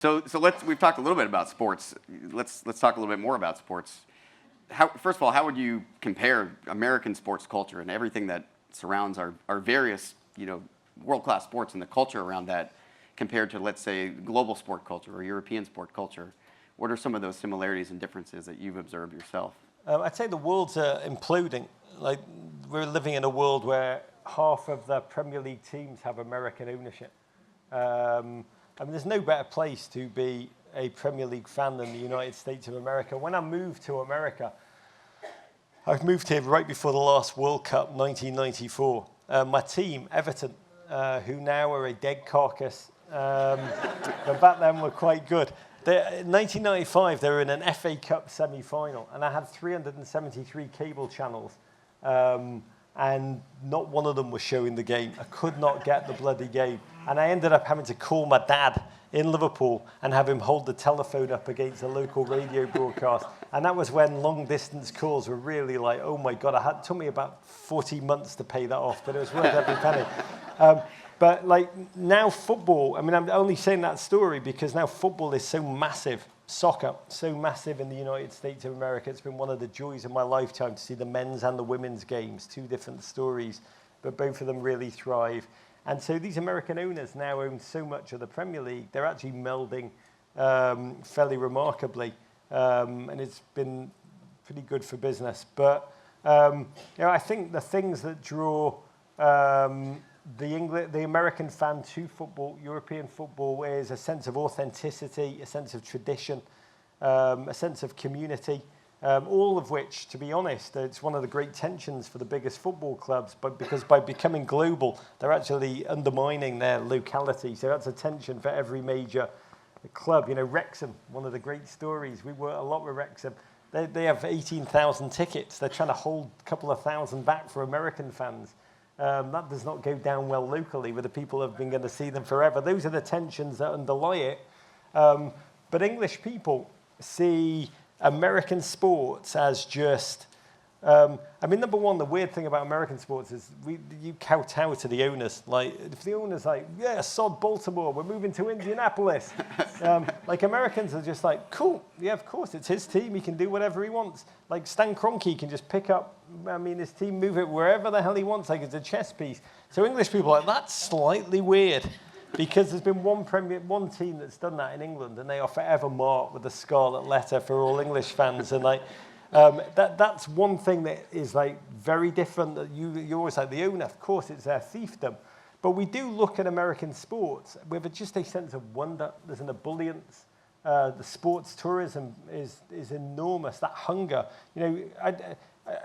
So we've talked a little bit about sports. Let's talk a little bit more about sports. First of all, how would you compare American sports culture and everything that surrounds our various, world-class sports and the culture around that compared to, let's say, global sport culture or European sport culture? What are some of those similarities and differences that you've observed yourself? I'd say the world's imploding. Like, we're living in a world where half of the Premier League teams have American ownership. There's no better place to be a Premier League fan than the United States of America. When I moved to America, I moved here right before the last World Cup, 1994. My team, Everton, who now are a dead carcass, but back then were quite good. In 1995, they were in an FA Cup semi-final, and I had 373 cable channels, and not one of them was showing the game. I could not get the bloody game. And I ended up having to call my dad in Liverpool and have him hold the telephone up against a local radio broadcast. And that was when long-distance calls were really like, oh my God, it took me about 40 months to pay that off, but it was worth every penny. But like now football, I'm only saying that story because now football is so massive, soccer, so massive in the United States of America. It's been one of the joys of my lifetime to see the men's and the women's games, two different stories, but both of them really thrive. And so these American owners now own so much of the Premier League, they're actually melding fairly remarkably, and it's been pretty good for business. But I think the things that draw the American fan to football, European football, is a sense of authenticity, a sense of tradition, a sense of community, all of which, to be honest, it's one of the great tensions for the biggest football clubs, because by becoming global, they're actually undermining their locality. So that's a tension for every major club. Wrexham, one of the great stories. We work a lot with Wrexham. They have 18,000 tickets. They're trying to hold a couple of thousand back for American fans. That does not go down well locally, where the people have been going to see them forever. Those are the tensions that underlie it. But English people see American sports as just... number one, the weird thing about American sports is you kowtow to the owners. Like, if the owner's like, yeah, sod Baltimore, we're moving to Indianapolis. Americans are just like, cool, yeah, of course, it's his team, he can do whatever he wants. Like, Stan Kroenke can just pick up, his team, move it wherever the hell he wants, like it's a chess piece. So English people are like, that's slightly weird, because there's been one team that's done that in England, and they are forever marked with the scarlet letter for all English fans, and like, that's one thing that is like very different. That you always like the owner, of course, it's their fiefdom, but we do look at American sports with just a sense of wonder. There's an ebullience. The sports tourism is enormous. That hunger,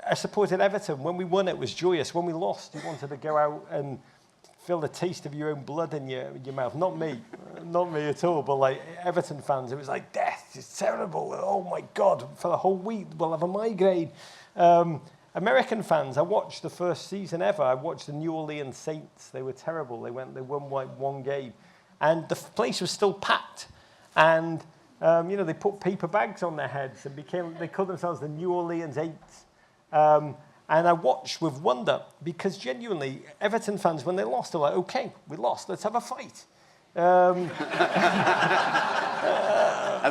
I supported Everton. When we won, it was joyous. When we lost, you wanted to go out and feel the taste of your own blood in your mouth. Not me at all, but like Everton fans, it was like death, it's terrible, oh my God, for the whole week we'll have a migraine. American fans, I watched the first season ever, I watched the New Orleans Saints, they were terrible, they won like one game, and the place was still packed, and they put paper bags on their heads and they called themselves the New Orleans Aints. And I watched with wonder, because genuinely, Everton fans, when they lost, they're like, okay, we lost, let's have a fight. As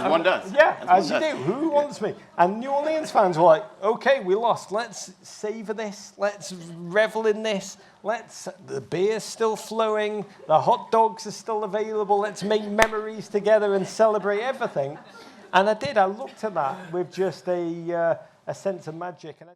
one does. Yeah, as you do. Who wants me? And New Orleans fans were like, okay, we lost, let's savor this, let's revel in this, the beer's still flowing, the hot dogs are still available, let's make memories together and celebrate everything. And I looked at that with just a sense of magic.